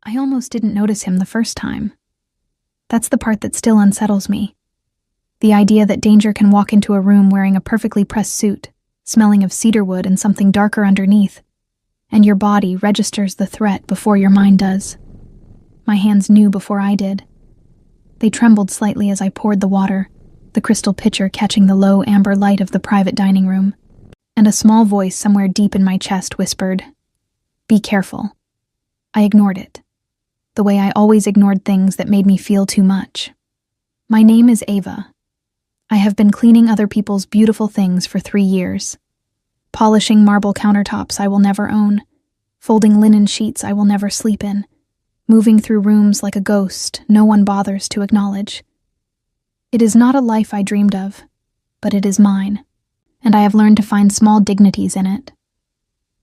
I almost didn't notice him the first time. That's the part that still unsettles me. The idea that danger can walk into a room wearing a perfectly pressed suit, smelling of cedarwood and something darker underneath, and your body registers the threat before your mind does. My hands knew before I did. They trembled slightly as I poured the water, the crystal pitcher catching the low amber light of the private dining room, and a small voice somewhere deep in my chest whispered, "Be careful." I ignored it, the way I always ignored things that made me feel too much. My name is Ava. I have been cleaning other people's beautiful things for 3 years. Polishing marble countertops I will never own, folding linen sheets I will never sleep in, moving through rooms like a ghost no one bothers to acknowledge. It is not a life I dreamed of, but it is mine, and I have learned to find small dignities in it.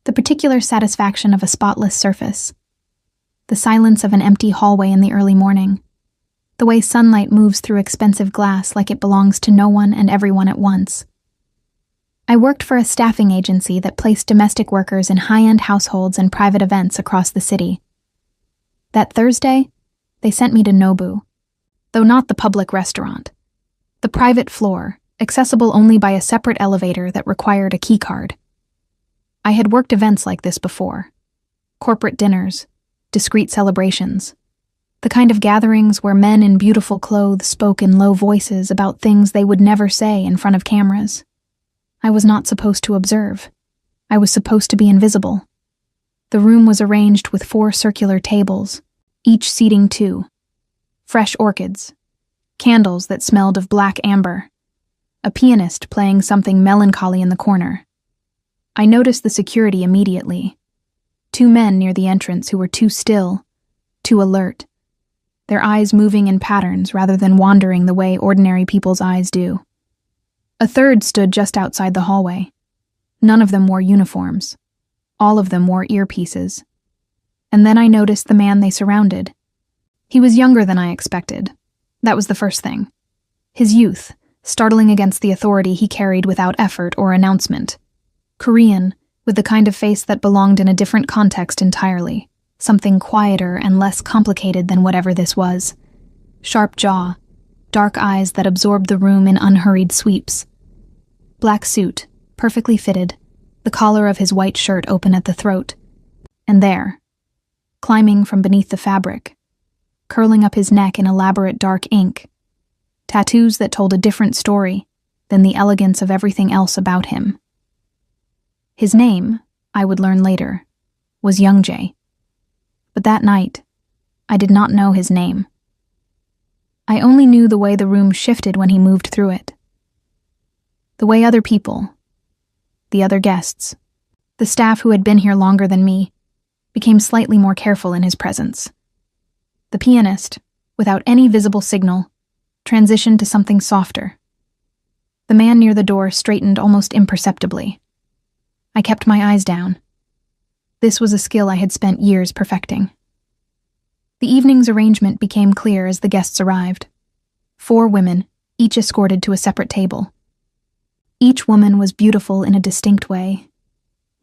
The particular satisfaction of a spotless surface, the silence of an empty hallway in the early morning, the way sunlight moves through expensive glass like it belongs to no one and everyone at once. I worked for a staffing agency that placed domestic workers in high-end households and private events across the city. That Thursday, they sent me to Nobu, though not the public restaurant. The private floor, accessible only by a separate elevator that required a keycard. I had worked events like this before. Corporate dinners, discreet celebrations, the kind of gatherings where men in beautiful clothes spoke in low voices about things they would never say in front of cameras. I was not supposed to observe. I was supposed to be invisible. The room was arranged with 4 circular tables, each seating 2. Fresh orchids, candles that smelled of black amber, a pianist playing something melancholy in the corner. I noticed the security immediately. 2 men near the entrance who were too still, too alert, their eyes moving in patterns rather than wandering the way ordinary people's eyes do. A third stood just outside the hallway. None of them wore uniforms. All of them wore earpieces. And then I noticed the man they surrounded. He was younger than I expected. That was the first thing. His youth, startling against the authority he carried without effort or announcement. Korean, with the kind of face that belonged in a different context entirely. Something quieter and less complicated than whatever this was. Sharp jaw, dark eyes that absorbed the room in unhurried sweeps. Black suit, perfectly fitted, the collar of his white shirt open at the throat. And there, climbing from beneath the fabric, curling up his neck in elaborate dark ink, tattoos that told a different story than the elegance of everything else about him. His name, I would learn later, was Youngjae. But that night, I did not know his name. I only knew the way the room shifted when he moved through it. The way other people, the other guests, the staff who had been here longer than me, became slightly more careful in his presence. The pianist, without any visible signal, transitioned to something softer. The man near the door straightened almost imperceptibly. I kept my eyes down. This was a skill I had spent years perfecting. The evening's arrangement became clear as the guests arrived. 4 women, each escorted to a separate table. Each woman was beautiful in a distinct way.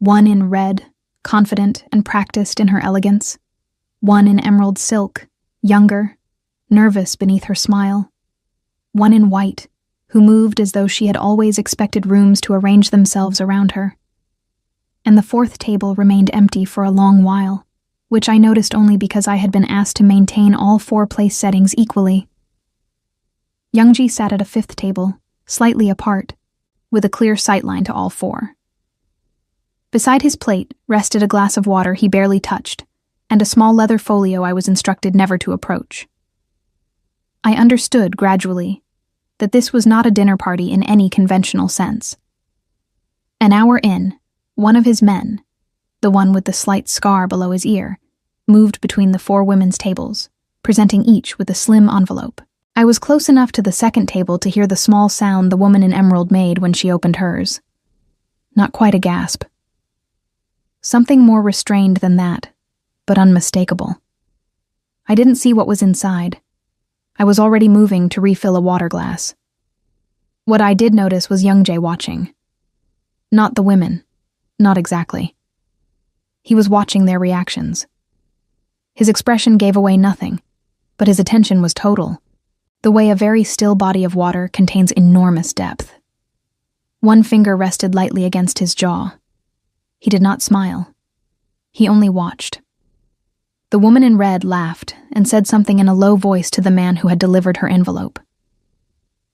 One in red, confident and practiced in her elegance. One in emerald silk, younger, nervous beneath her smile. One in white, who moved as though she had always expected rooms to arrange themselves around her. And the 4th table remained empty for a long while, which I noticed only because I had been asked to maintain all 4 place settings equally. Youngji sat at a 5th table, slightly apart, with a clear sightline to all 4. Beside his plate rested a glass of water he barely touched, and a small leather folio I was instructed never to approach. I understood, gradually, that this was not a dinner party in any conventional sense. An hour in, one of his men, the one with the slight scar below his ear, moved between the 4 women's tables, presenting each with a slim envelope. I was close enough to the 2nd table to hear the small sound the woman in emerald made when she opened hers. Not quite a gasp. Something more restrained than that, but unmistakable. I didn't see what was inside. I was already moving to refill a water glass. What I did notice was Youngjae watching. Not the women. Not exactly. He was watching their reactions. His expression gave away nothing, but his attention was total, the way a very still body of water contains enormous depth. One finger rested lightly against his jaw. He did not smile. He only watched. The woman in red laughed and said something in a low voice to the man who had delivered her envelope.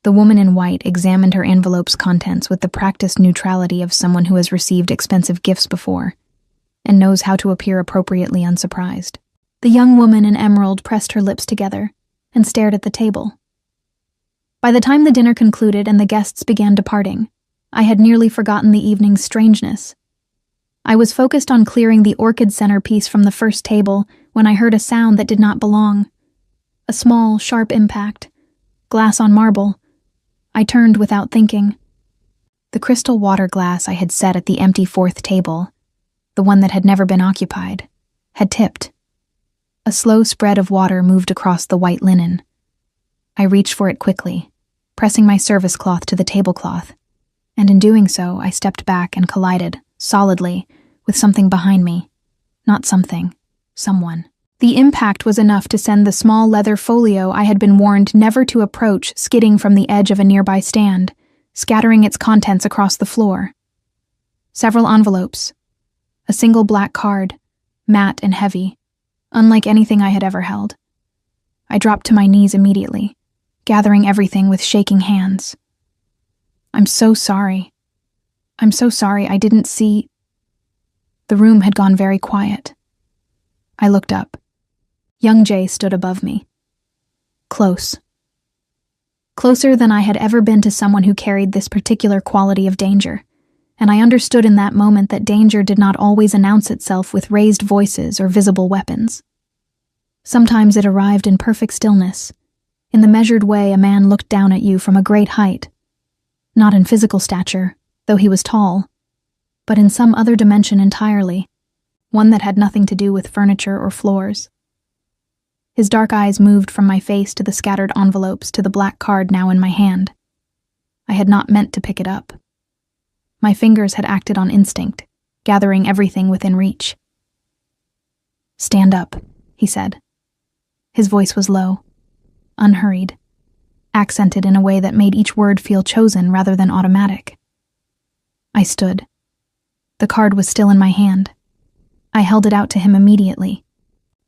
The woman in white examined her envelope's contents with the practiced neutrality of someone who has received expensive gifts before and knows how to appear appropriately unsurprised. The young woman in emerald pressed her lips together and stared at the table. By the time the dinner concluded and the guests began departing, I had nearly forgotten the evening's strangeness. I was focused on clearing the orchid centerpiece from the first table when I heard a sound that did not belong. A small, sharp impact. Glass on marble. I turned without thinking. The crystal water glass I had set at the empty fourth table, the one that had never been occupied, had tipped. A slow spread of water moved across the white linen. I reached for it quickly, pressing my service cloth to the tablecloth, and in doing so I stepped back and collided, solidly, with something behind me. Not something. Someone. The impact was enough to send the small leather folio I had been warned never to approach skidding from the edge of a nearby stand, scattering its contents across the floor. Several envelopes. A single black card, matte and heavy, unlike anything I had ever held. I dropped to my knees immediately, gathering everything with shaking hands. I'm so sorry. I'm so sorry I didn't see. The room had gone very quiet. I looked up. Young Jay stood above me. Close. Closer than I had ever been to someone who carried this particular quality of danger, and I understood in that moment that danger did not always announce itself with raised voices or visible weapons. Sometimes it arrived in perfect stillness, in the measured way a man looked down at you from a great height, not in physical stature, though he was tall, but in some other dimension entirely, one that had nothing to do with furniture or floors. His dark eyes moved from my face to the scattered envelopes to the black card now in my hand. I had not meant to pick it up. My fingers had acted on instinct, gathering everything within reach. "Stand up," he said. His voice was low, unhurried, accented in a way that made each word feel chosen rather than automatic. I stood. The card was still in my hand. I held it out to him immediately,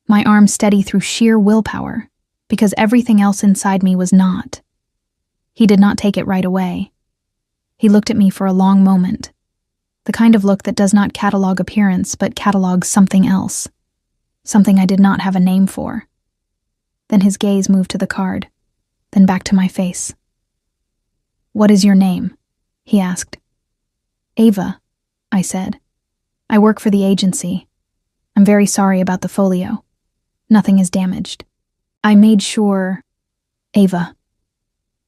my arm steady through sheer willpower, because everything else inside me was not. He did not take it right away. He looked at me for a long moment, the kind of look that does not catalog appearance but catalogs something else, something I did not have a name for. Then his gaze moved to the card, then back to my face. "What is your name?" he asked. "Ava," I said. "I work for the agency. I'm very sorry about the folio. Nothing is damaged. I made sure—" "Ava."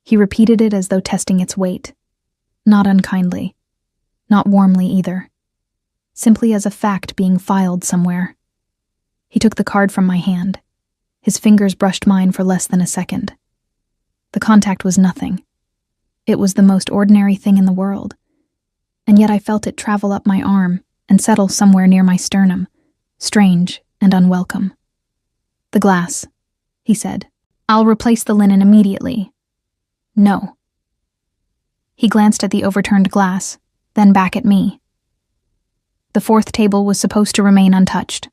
He repeated it as though testing its weight. Not unkindly. Not warmly either. Simply as a fact being filed somewhere. He took the card from my hand. His fingers brushed mine for less than a second. The contact was nothing. It was the most ordinary thing in the world. And yet I felt it travel up my arm and settle somewhere near my sternum, strange and unwelcome. "The glass," he said. "I'll replace the linen immediately." "No." He glanced at the overturned glass, then back at me. "The fourth table was supposed to remain untouched.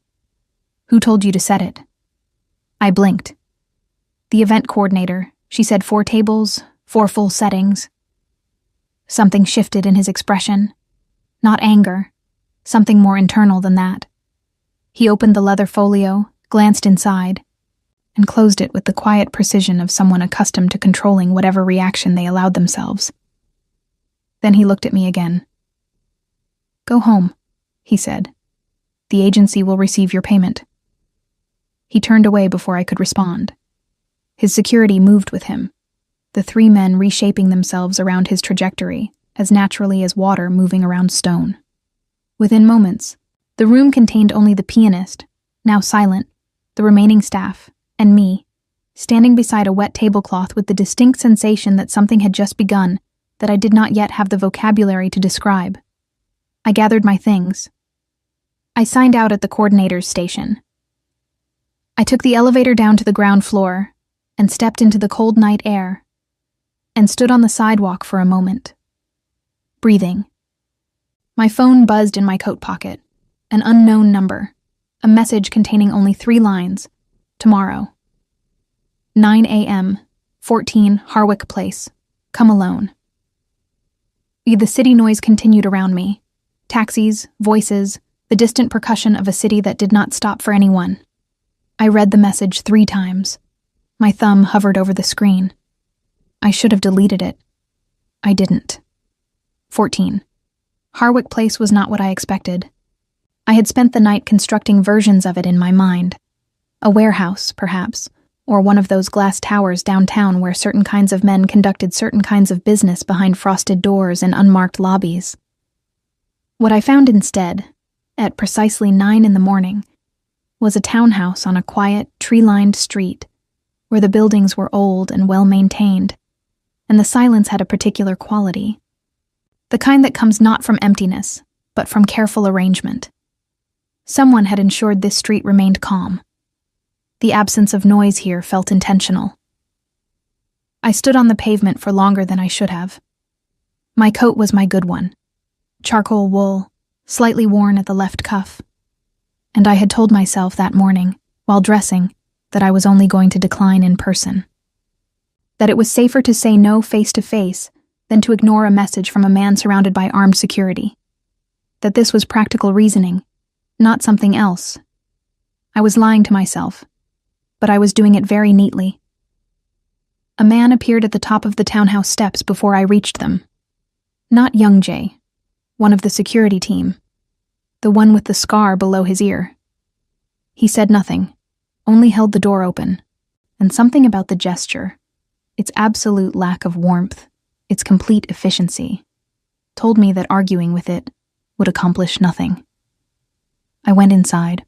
Who told you to set it?" I blinked. "The event coordinator. She said 4 tables, 4 full settings." Something shifted in his expression. Not anger. Something more internal than that. He opened the leather folio, glanced inside, and closed it with the quiet precision of someone accustomed to controlling whatever reaction they allowed themselves. Then he looked at me again. "Go home," he said. "The agency will receive your payment." He turned away before I could respond. His security moved with him, the 3 men reshaping themselves around his trajectory, as naturally as water moving around stone. Within moments, the room contained only the pianist, now silent, the remaining staff, and me, standing beside a wet tablecloth with the distinct sensation that something had just begun that I did not yet have the vocabulary to describe. I gathered my things. I signed out at the coordinator's station. I took the elevator down to the ground floor and stepped into the cold night air and stood on the sidewalk for a moment, breathing. My phone buzzed in my coat pocket. An unknown number. A message containing only 3 lines. Tomorrow. 9 a.m. 14 Harwick Place. Come alone. The city noise continued around me. Taxis, voices, the distant percussion of a city that did not stop for anyone. I read the message 3 times. My thumb hovered over the screen. I should have deleted it. I didn't. 14. Harwick Place was not what I expected. I had spent the night constructing versions of it in my mind. A warehouse, perhaps, or one of those glass towers downtown where certain kinds of men conducted certain kinds of business behind frosted doors and unmarked lobbies. What I found instead, at precisely 9 in the morning, was a townhouse on a quiet, tree-lined street where the buildings were old and well-maintained, and the silence had a particular quality. The kind that comes not from emptiness, but from careful arrangement. Someone had ensured this street remained calm. The absence of noise here felt intentional. I stood on the pavement for longer than I should have. My coat was my good one. Charcoal wool, slightly worn at the left cuff. And I had told myself that morning, while dressing, that I was only going to decline in person. That it was safer to say no face-to-face than to ignore a message from a man surrounded by armed security. That this was practical reasoning, not something else. I was lying to myself, but I was doing it very neatly. A man appeared at the top of the townhouse steps before I reached them. Not young Jay, one of the security team, the one with the scar below his ear. He said nothing, only held the door open, and something about the gesture, its absolute lack of warmth, its complete efficiency, told me that arguing with it would accomplish nothing. I went inside.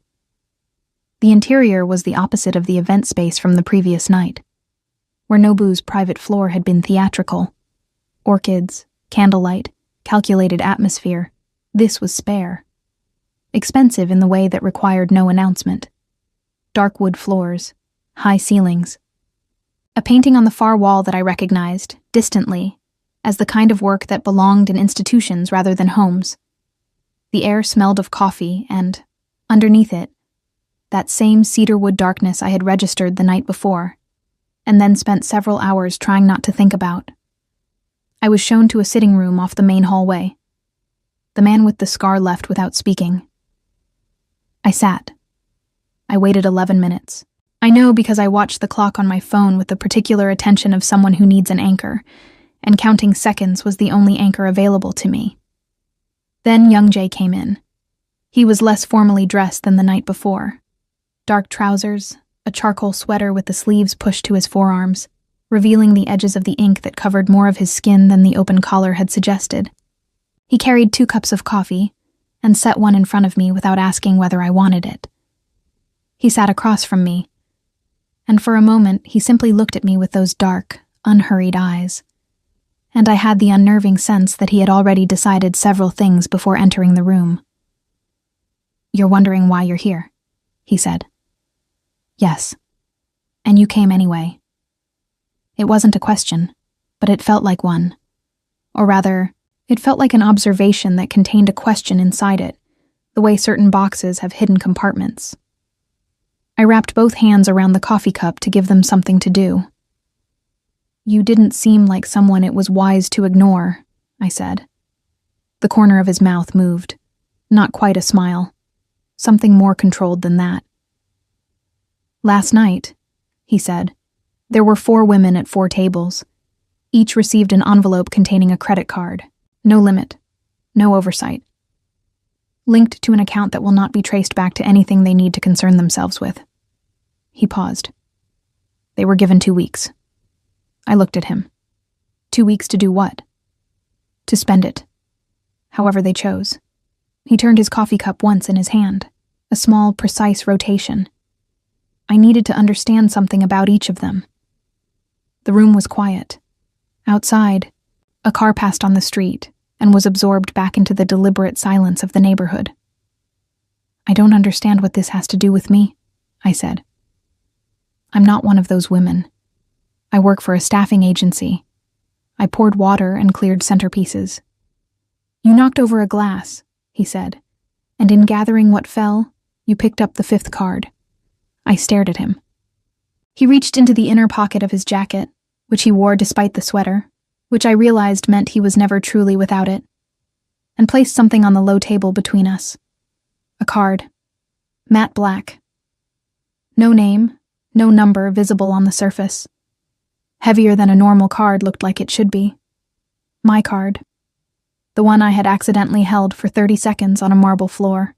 The interior was the opposite of the event space from the previous night, where Nobu's private floor had been theatrical. Orchids, candlelight, calculated atmosphere. This was spare. Expensive in the way that required no announcement. Dark wood floors, high ceilings. A painting on the far wall that I recognized, distantly, as the kind of work that belonged in institutions rather than homes. The air smelled of coffee and, underneath it, that same cedarwood darkness I had registered the night before, and then spent several hours trying not to think about. I was shown to a sitting room off the main hallway. The man with the scar left without speaking. I sat. I waited 11 minutes. I know because I watched the clock on my phone with the particular attention of someone who needs an anchor, and counting seconds was the only anchor available to me. Then young Jay came in. He was less formally dressed than the night before. Dark trousers, a charcoal sweater with the sleeves pushed to his forearms, revealing the edges of the ink that covered more of his skin than the open collar had suggested. He carried 2 cups of coffee, and set one in front of me without asking whether I wanted it. He sat across from me, and for a moment he simply looked at me with those dark, unhurried eyes, and I had the unnerving sense that he had already decided several things before entering the room. "You're wondering why you're here," he said. "Yes. And you came anyway." It wasn't a question, but it felt like one. Or rather, it felt like an observation that contained a question inside it, the way certain boxes have hidden compartments. I wrapped both hands around the coffee cup to give them something to do. "You didn't seem like someone it was wise to ignore," I said. The corner of his mouth moved. Not quite a smile. Something more controlled than that. "Last night," he said, "there were 4 women at 4 tables. Each received an envelope containing a credit card. No limit. No oversight. Linked to an account that will not be traced back to anything they need to concern themselves with." He paused. "They were given 2 weeks. I looked at him. 2 weeks to do what? To spend it. However they chose. He turned his coffee cup once in his hand, a small, precise rotation. I needed to understand something about each of them. The room was quiet. Outside, a car passed on the street and was absorbed back into the deliberate silence of the neighborhood. "I don't understand what this has to do with me," I said. I'm not one of those women. I work for a staffing agency. I poured water and cleared centerpieces. You knocked over a glass, he said, and in gathering what fell, you picked up the 5th card. I stared at him. He reached into the inner pocket of his jacket, which he wore despite the sweater, which I realized meant he was never truly without it, and placed something on the low table between us. A card. Matte black. No name, no number visible on the surface. Heavier than a normal card looked like it should be. My card. The one I had accidentally held for 30 seconds on a marble floor.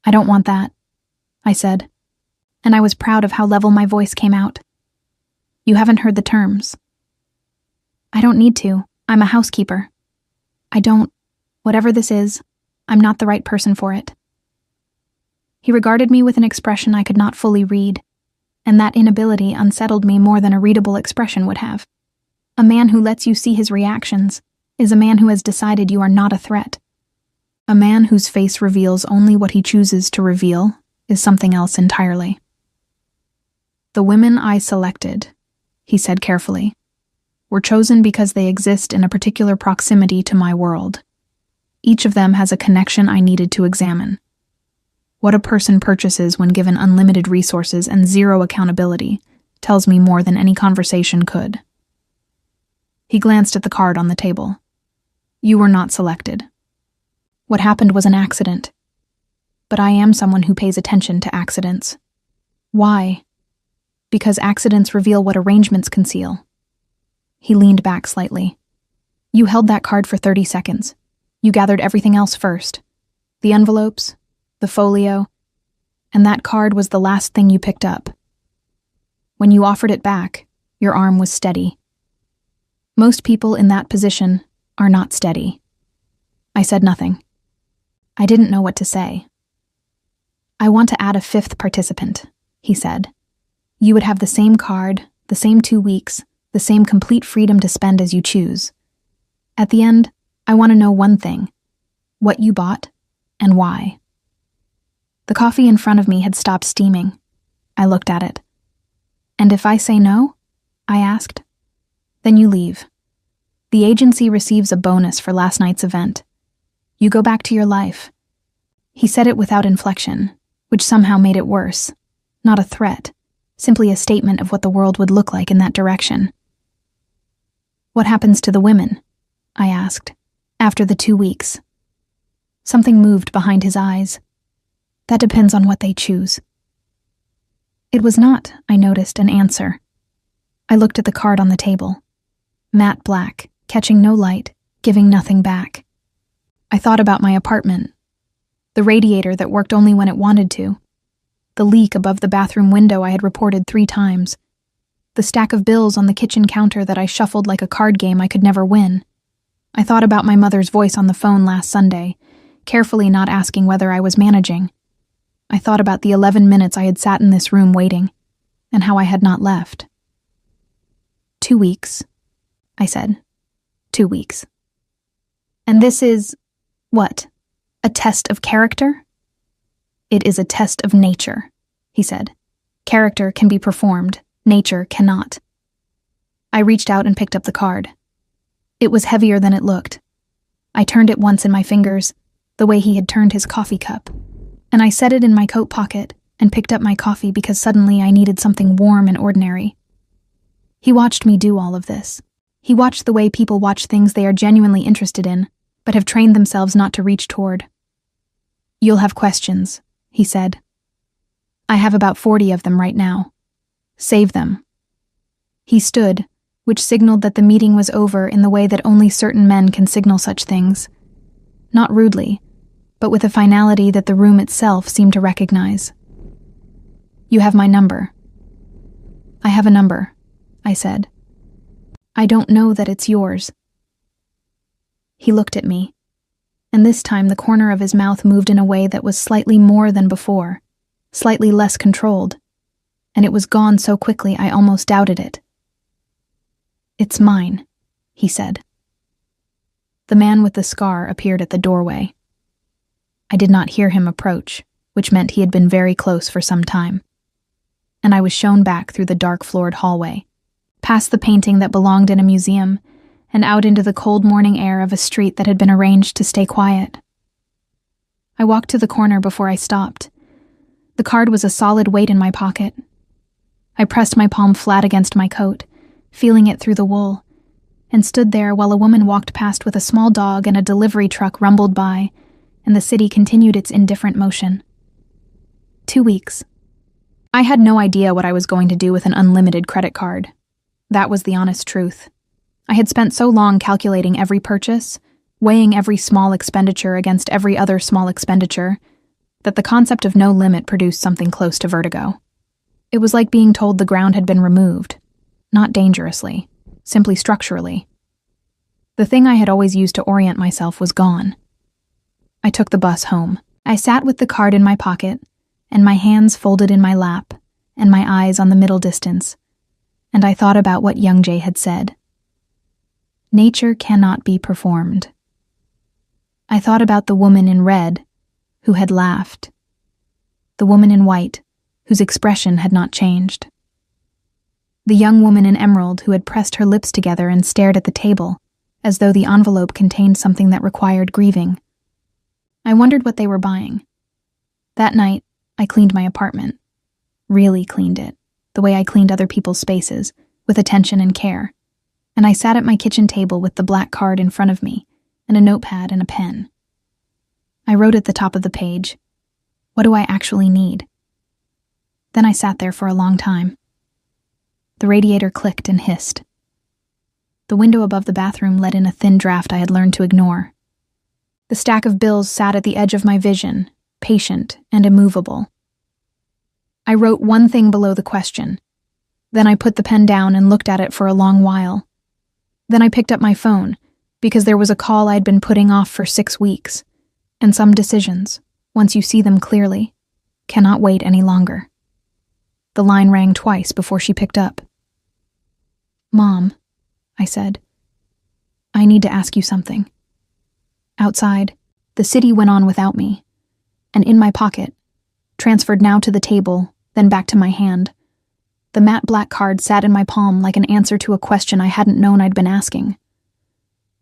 I don't want that, I said, and I was proud of how level my voice came out. You haven't heard the terms. I don't need to. I'm a housekeeper. Whatever this is, I'm not the right person for it. He regarded me with an expression I could not fully read, and that inability unsettled me more than a readable expression would have. A man who lets you see his reactions is a man who has decided you are not a threat. A man whose face reveals only what he chooses to reveal is something else entirely. The women I selected, he said carefully, were chosen because they exist in a particular proximity to my world. Each of them has a connection I needed to examine. What a person purchases when given unlimited resources and zero accountability tells me more than any conversation could. He glanced at the card on the table. You were not selected. What happened was an accident. But I am someone who pays attention to accidents. Why? Because accidents reveal what arrangements conceal. He leaned back slightly. You held that card for 30 seconds. You gathered everything else first. The envelopes, the folio, and that card was the last thing you picked up. When you offered it back, your arm was steady. Most people in that position are not steady. I said nothing. I didn't know what to say. I want to add a 5th participant, he said. You would have the same card, the same 2 weeks, the same complete freedom to spend as you choose. At the end, I want to know one thing: what you bought and why. The coffee in front of me had stopped steaming. I looked at it. And if I say no? I asked. Then you leave. The agency receives a bonus for last night's event. You go back to your life. He said it without inflection, which somehow made it worse. Not a threat, simply a statement of what the world would look like in that direction. What happens to the women? I asked, after the 2 weeks. Something moved behind his eyes. That depends on what they choose. It was not, I noticed, an answer. I looked at the card on the table. Matte black, catching no light, giving nothing back. I thought about my apartment. The radiator that worked only when it wanted to. The leak above the bathroom window I had reported 3 times. The stack of bills on the kitchen counter that I shuffled like a card game I could never win. I thought about my mother's voice on the phone last Sunday, carefully not asking whether I was managing. I thought about the 11 minutes I had sat in this room waiting, and how I had not left. 2 weeks, I said. 2 weeks. And this is, what, a test of character? It is a test of nature, he said. Character can be performed, nature cannot. I reached out and picked up the card. It was heavier than it looked. I turned it once in my fingers, the way he had turned his coffee cup, and I set it in my coat pocket and picked up my coffee because suddenly I needed something warm and ordinary. He watched me do all of this. He watched the way people watch things they are genuinely interested in, but have trained themselves not to reach toward. You'll have questions, he said. I have about 40 of them right now. Save them. He stood, which signaled that the meeting was over in the way that only certain men can signal such things. Not rudely, but with a finality that the room itself seemed to recognize. You have my number. I have a number, I said. I don't know that it's yours. He looked at me, and this time the corner of his mouth moved in a way that was slightly more than before, slightly less controlled, and it was gone so quickly I almost doubted it. It's mine, he said. The man with the scar appeared at the doorway. I did not hear him approach, which meant he had been very close for some time. and I was shown back through the dark floored hallway, past the painting that belonged in a museum, and out into the cold morning air of a street that had been arranged to stay quiet. I walked to the corner before I stopped. The card was a solid weight in my pocket. I pressed my palm flat against my coat, feeling it through the wool, and stood there while a woman walked past with a small dog and a delivery truck rumbled by, and the city continued its indifferent motion. 2 weeks. I had no idea what I was going to do with an unlimited credit card. That was the honest truth. I had spent so long calculating every purchase, weighing every small expenditure against every other small expenditure, that the concept of no limit produced something close to vertigo. It was like being told the ground had been removed, not dangerously, simply structurally. The thing I had always used to orient myself was gone. I took the bus home. I sat with the card in my pocket, and my hands folded in my lap, and my eyes on the middle distance, and I thought about what Young Jay had said. Nature cannot be performed. I thought about the woman in red, who had laughed. The woman in white, whose expression had not changed. The young woman in emerald who had pressed her lips together and stared at the table, as though the envelope contained something that required grieving. I wondered what they were buying. That night, I cleaned my apartment. Really cleaned it, the way I cleaned other people's spaces, with attention and care. And I sat at my kitchen table with the black card in front of me, and a notepad and a pen. I wrote at the top of the page, "What do I actually need?" Then I sat there for a long time. The radiator clicked and hissed. The window above the bathroom let in a thin draft I had learned to ignore. The stack of bills sat at the edge of my vision, patient and immovable. I wrote one thing below the question. Then I put the pen down and looked at it for a long while. Then I picked up my phone, because there was a call I'd been putting off for 6 weeks, and some decisions, once you see them clearly, cannot wait any longer. The line rang twice before she picked up. "Mom," I said, "I need to ask you something." Outside, the city went on without me, and in my pocket, transferred now to the table, then back to my hand, the matte black card sat in my palm like an answer to a question I hadn't known I'd been asking.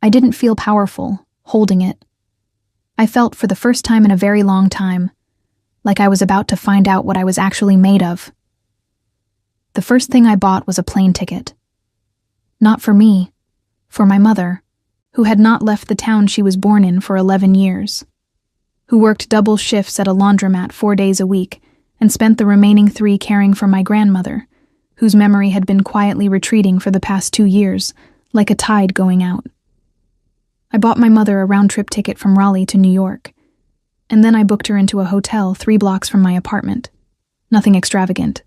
I didn't feel powerful, holding it. I felt, for the first time in a very long time, like I was about to find out what I was actually made of. The first thing I bought was a plane ticket. Not for me, for my mother, who had not left the town she was born in for 11 years, who worked double shifts at a laundromat 4 days a week and spent the remaining 3 caring for my grandmother, whose memory had been quietly retreating for the past 2 years, like a tide going out. I bought my mother a round-trip ticket from Raleigh to New York, and then I booked her into a hotel 3 blocks from my apartment. Nothing extravagant,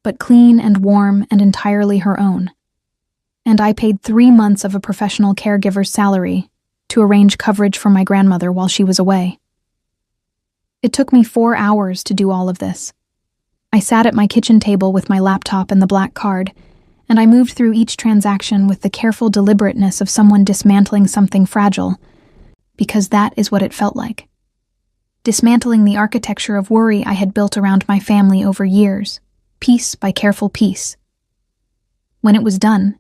but clean and warm and entirely her own. And I paid 3 months of a professional caregiver's salary to arrange coverage for my grandmother while she was away. It took me 4 hours to do all of this. I sat at my kitchen table with my laptop and the black card, and I moved through each transaction with the careful deliberateness of someone dismantling something fragile, because that is what it felt like. Dismantling the architecture of worry I had built around my family over years, piece by careful piece. When it was done,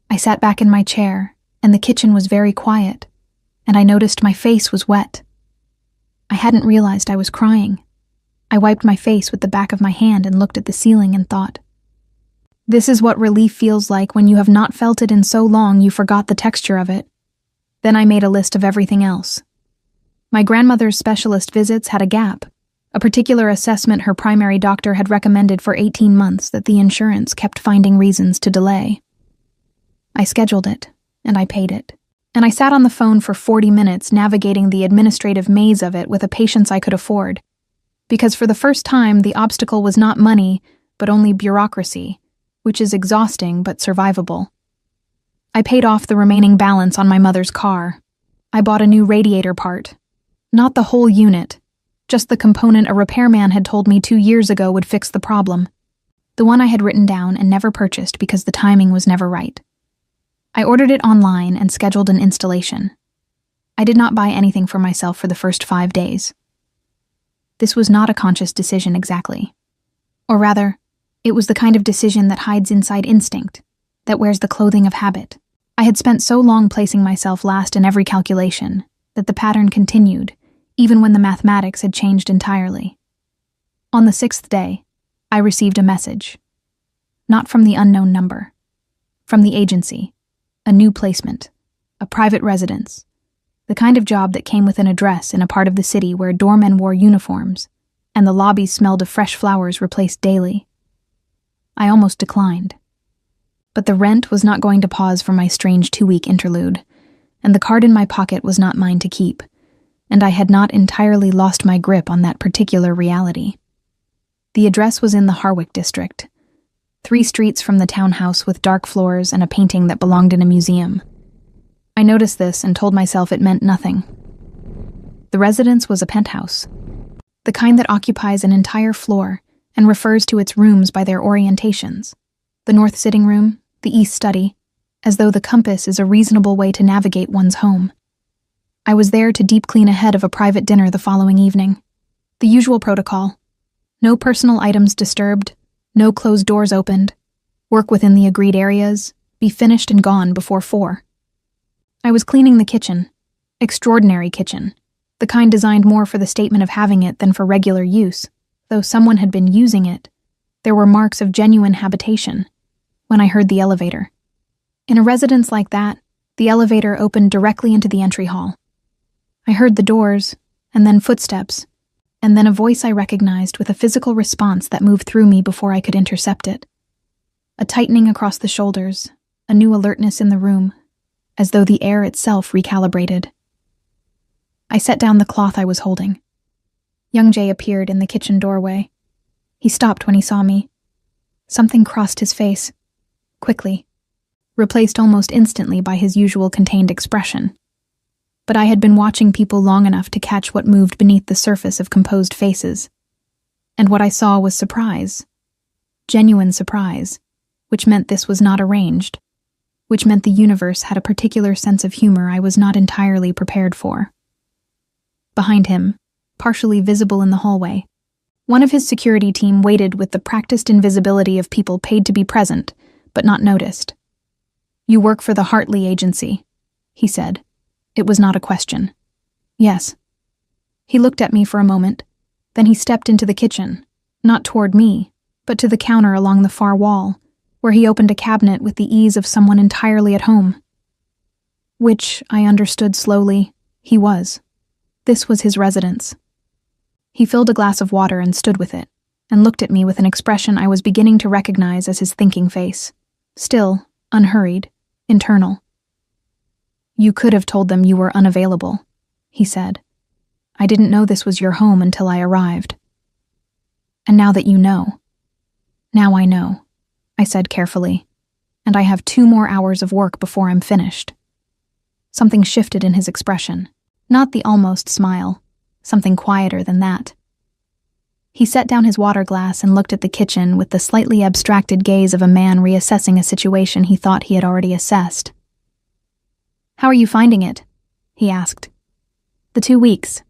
I sat back in my chair, and the kitchen was very quiet, and I noticed my face was wet. I hadn't realized I was crying. I wiped my face with the back of my hand and looked at the ceiling and thought, this is what relief feels like when you have not felt it in so long you forgot the texture of it. Then I made a list of everything else. My grandmother's specialist visits had a gap, a particular assessment her primary doctor had recommended for 18 months that the insurance kept finding reasons to delay. I scheduled it, and I paid it, and I sat on the phone for 40 minutes navigating the administrative maze of it with a patience I could afford, because for the first time the obstacle was not money, but only bureaucracy, which is exhausting but survivable. I paid off the remaining balance on my mother's car. I bought a new radiator part. Not the whole unit, just the component a repairman had told me 2 years ago would fix the problem. The one I had written down and never purchased because the timing was never right. I ordered it online and scheduled an installation. I did not buy anything for myself for the first 5 days. This was not a conscious decision exactly. Or rather, It was the kind of decision that hides inside instinct, that wears the clothing of habit. I had spent so long placing myself last in every calculation that the pattern continued, even when the mathematics had changed entirely. On the 6th day, I received a message. Not from the unknown number. From the agency. A new placement. A private residence. The kind of job that came with an address in a part of the city where doormen wore uniforms, and the lobbies smelled of fresh flowers replaced daily. I almost declined. But the rent was not going to pause for my strange 2-week interlude, and the card in my pocket was not mine to keep, and I had not entirely lost my grip on that particular reality. The address was in the Harwick district, 3 streets from the townhouse with dark floors and a painting that belonged in a museum. I noticed this and told myself it meant nothing. The residence was a penthouse, the kind that occupies an entire floor and refers to its rooms by their orientations. The north sitting room, the east study, as though the compass is a reasonable way to navigate one's home. I was there to deep clean ahead of a private dinner the following evening. The usual protocol. No personal items disturbed, no closed doors opened, work within the agreed areas, be finished and gone before 4. I was cleaning the kitchen. Extraordinary kitchen. The kind designed more for the statement of having it than for regular use. Though someone had been using it, there were marks of genuine habitation. When I heard the elevator. In a residence like that, the elevator opened directly into the entry hall. I heard the doors, and then footsteps, and then a voice I recognized with a physical response that moved through me before I could intercept it. A tightening across the shoulders, a new alertness in the room, as though the air itself recalibrated. I set down the cloth I was holding. Young Jay appeared in the kitchen doorway. He stopped when he saw me. Something crossed his face, quickly, replaced almost instantly by his usual contained expression. But I had been watching people long enough to catch what moved beneath the surface of composed faces. And what I saw was surprise. Genuine surprise, which meant this was not arranged, which meant the universe had a particular sense of humor I was not entirely prepared for. Behind him, partially visible in the hallway, one of his security team waited with the practiced invisibility of people paid to be present, but not noticed. "You work for the Hartley Agency," he said. It was not a question. "Yes." He looked at me for a moment, then he stepped into the kitchen, not toward me, but to the counter along the far wall, where he opened a cabinet with the ease of someone entirely at home. Which, I understood slowly, he was. This was his residence. He filled a glass of water and stood with it, and looked at me with an expression I was beginning to recognize as his thinking face. Still, unhurried, internal. "You could have told them you were unavailable," he said. "I didn't know this was your home until I arrived. And now that you know." "Now I know," I said carefully, "and I have 2 more hours of work before I'm finished." Something shifted in his expression, not the almost smile, something quieter than that. He set down his water glass and looked at the kitchen with the slightly abstracted gaze of a man reassessing a situation he thought he had already assessed. "How are you finding it?" he asked. "The 2 weeks."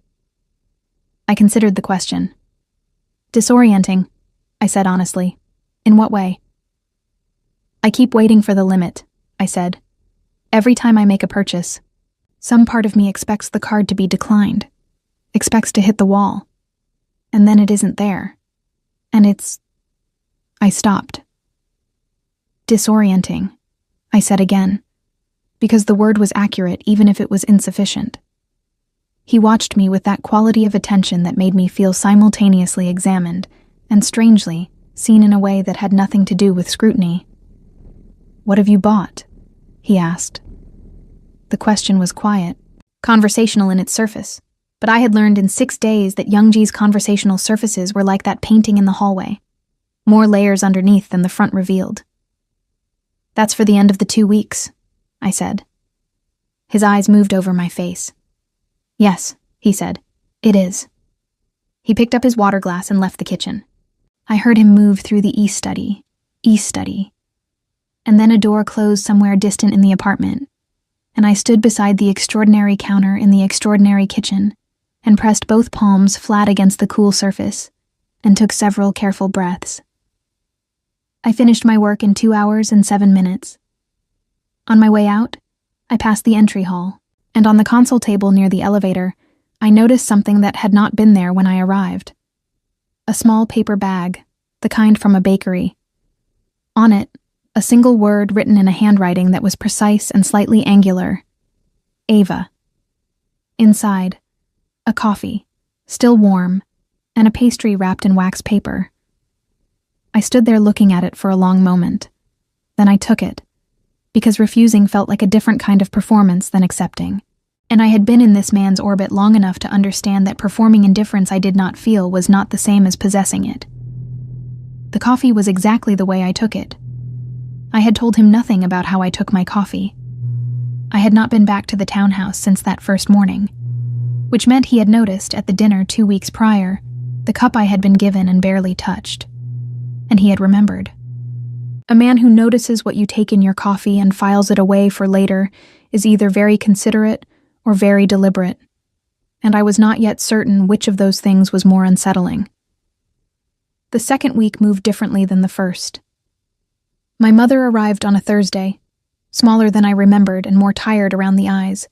I considered the question. "Disorienting," I said honestly. "In what way?" "I keep waiting for the limit," I said. "Every time I make a purchase, some part of me expects the card to be declined, expects to hit the wall, and then it isn't there. And it's..." I stopped. "Disorienting," I said again, because the word was accurate even if it was insufficient. He watched me with that quality of attention that made me feel simultaneously examined and, strangely, seen in a way that had nothing to do with scrutiny. "What have you bought?" he asked. The question was quiet, conversational in its surface, but I had learned in 6 days that Youngji's conversational surfaces were like that painting in the hallway, more layers underneath than the front revealed. "That's for the end of the 2 weeks," I said. His eyes moved over my face. "Yes," he said, "it is." He picked up his water glass and left the kitchen. I heard him move through the east study, and then a door closed somewhere distant in the apartment, and I stood beside the extraordinary counter in the extraordinary kitchen and pressed both palms flat against the cool surface and took several careful breaths. I finished my work in 2 hours and 7 minutes. On my way out, I passed the entry hall, and on the console table near the elevator, I noticed something that had not been there when I arrived. A small paper bag, the kind from a bakery. On it, a single word written in a handwriting that was precise and slightly angular. Ava. Inside, a coffee, still warm, and a pastry wrapped in wax paper. I stood there looking at it for a long moment. Then I took it, because refusing felt like a different kind of performance than accepting. And I had been in this man's orbit long enough to understand that performing indifference I did not feel was not the same as possessing it. The coffee was exactly the way I took it. I had told him nothing about how I took my coffee. I had not been back to the townhouse since that first morning, which meant he had noticed at the dinner 2 weeks prior the cup I had been given and barely touched. And he had remembered. A man who notices what you take in your coffee and files it away for later is either very considerate or very deliberate, and I was not yet certain which of those things was more unsettling. The second week moved differently than the first. My mother arrived on a Thursday, smaller than I remembered and more tired around the eyes,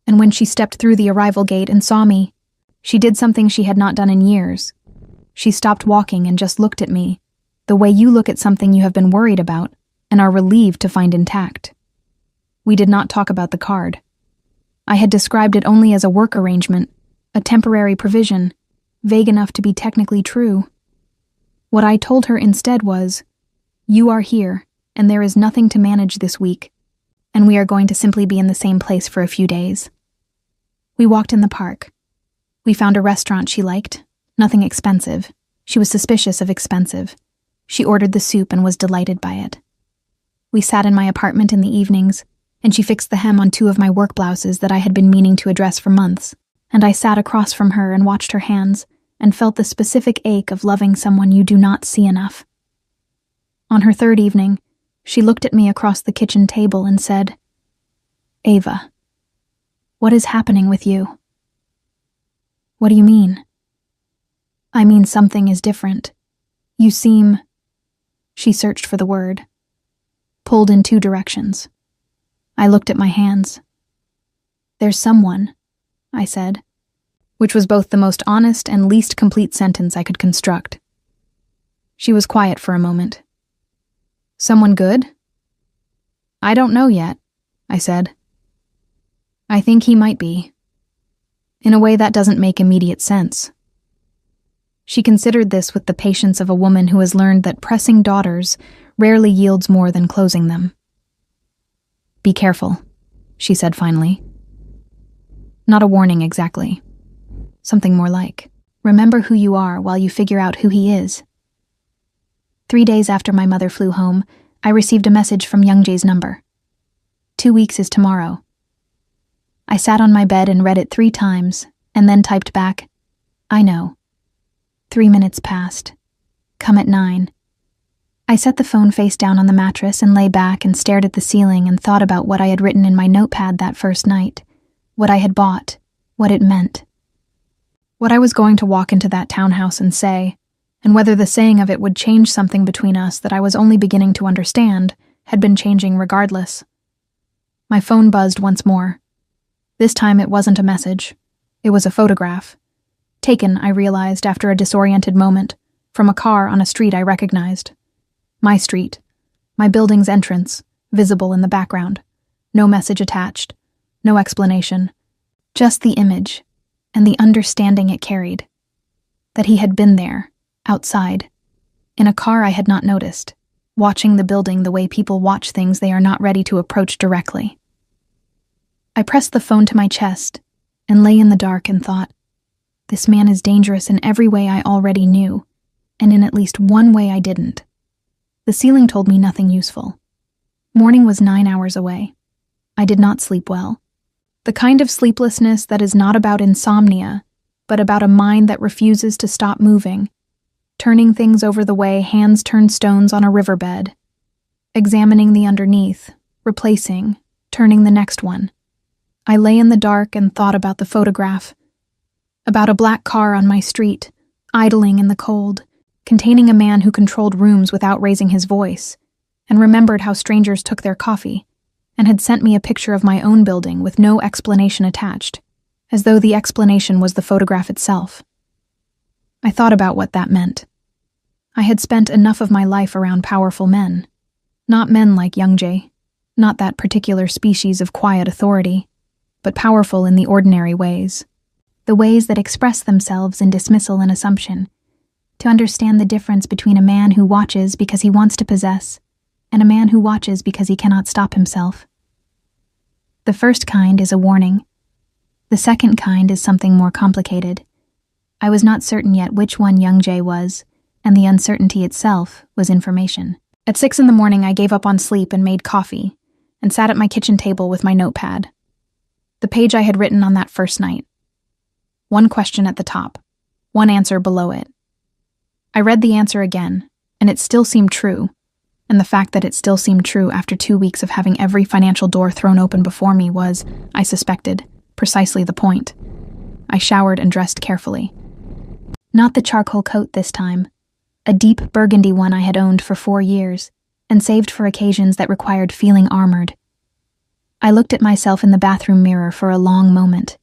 and when she stepped through the arrival gate and saw me, she did something she had not done in years. She stopped walking and just looked at me, the way you look at something you have been worried about and are relieved to find intact. We did not talk about the card. I had described it only as a work arrangement, a temporary provision, vague enough to be technically true. What I told her instead was, "You are here, and there is nothing to manage this week, and we are going to simply be in the same place for a few days." We walked in the park. We found a restaurant she liked, nothing expensive. She was suspicious of expensive. She ordered the soup and was delighted by it. We sat in my apartment in the evenings, and she fixed the hem on 2 of my work blouses that I had been meaning to address for months, and I sat across from her and watched her hands and felt the specific ache of loving someone you do not see enough. On her third evening, she looked at me across the kitchen table and said, "Ava, what is happening with you?" "What do you mean?" "I mean something is different. You seem—" She searched for the word. Pulled in 2 directions. I looked at my hands. "There's someone," I said, which was both the most honest and least complete sentence I could construct. She was quiet for a moment. "Someone good?" "I don't know yet," I said. "I think he might be. In a way that doesn't make immediate sense." She considered this with the patience of a woman who has learned that pressing daughters rarely yields more than closing them. "Be careful," she said finally. Not a warning exactly. Something more like, remember who you are while you figure out who he is. 3 days after my mother flew home, I received a message from Young Jay's number. 2 weeks is tomorrow. I sat on my bed and read it 3 times, and then typed back, "I know." 3 minutes passed. Come at 9. I set the phone face down on the mattress and lay back and stared at the ceiling and thought about what I had written in my notepad that first night, what I had bought, what it meant. What I was going to walk into that townhouse and say, and whether the saying of it would change something between us that I was only beginning to understand, had been changing regardless. My phone buzzed once more. This time it wasn't a message. It was a photograph. Taken, I realized after a disoriented moment, from a car on a street I recognized. My street. My building's entrance, visible in the background. No message attached. No explanation. Just the image, and the understanding it carried. That he had been there, outside, in a car I had not noticed, watching the building the way people watch things they are not ready to approach directly. I pressed the phone to my chest, and lay in the dark and thought, this man is dangerous in every way I already knew, and in at least one way I didn't. The ceiling told me nothing useful. Morning was 9 hours away. I did not sleep well. The kind of sleeplessness that is not about insomnia, but about a mind that refuses to stop moving, turning things over the way hands turn stones on a riverbed, examining the underneath, replacing, turning the next one. I lay in the dark and thought about the photograph, about a black car on my street, idling in the cold, containing a man who controlled rooms without raising his voice, and remembered how strangers took their coffee, and had sent me a picture of my own building with no explanation attached, as though the explanation was the photograph itself. I thought about what that meant. I had spent enough of my life around powerful men. Not men like Youngjay, not that particular species of quiet authority, but powerful in the ordinary ways. The ways that express themselves in dismissal and assumption, to understand the difference between a man who watches because he wants to possess and a man who watches because he cannot stop himself. The first kind is a warning. The second kind is something more complicated. I was not certain yet which one Youngjay was, and the uncertainty itself was information. At 6 a.m, I gave up on sleep and made coffee, and sat at my kitchen table with my notepad. The page I had written on that first night. One question at the top, one answer below it. I read the answer again, and it still seemed true, and the fact that it still seemed true after 2 weeks of having every financial door thrown open before me was, I suspected, precisely the point. I showered and dressed carefully. Not the charcoal coat this time, a deep burgundy one I had owned for 4 years, and saved for occasions that required feeling armored. I looked at myself in the bathroom mirror for a long moment.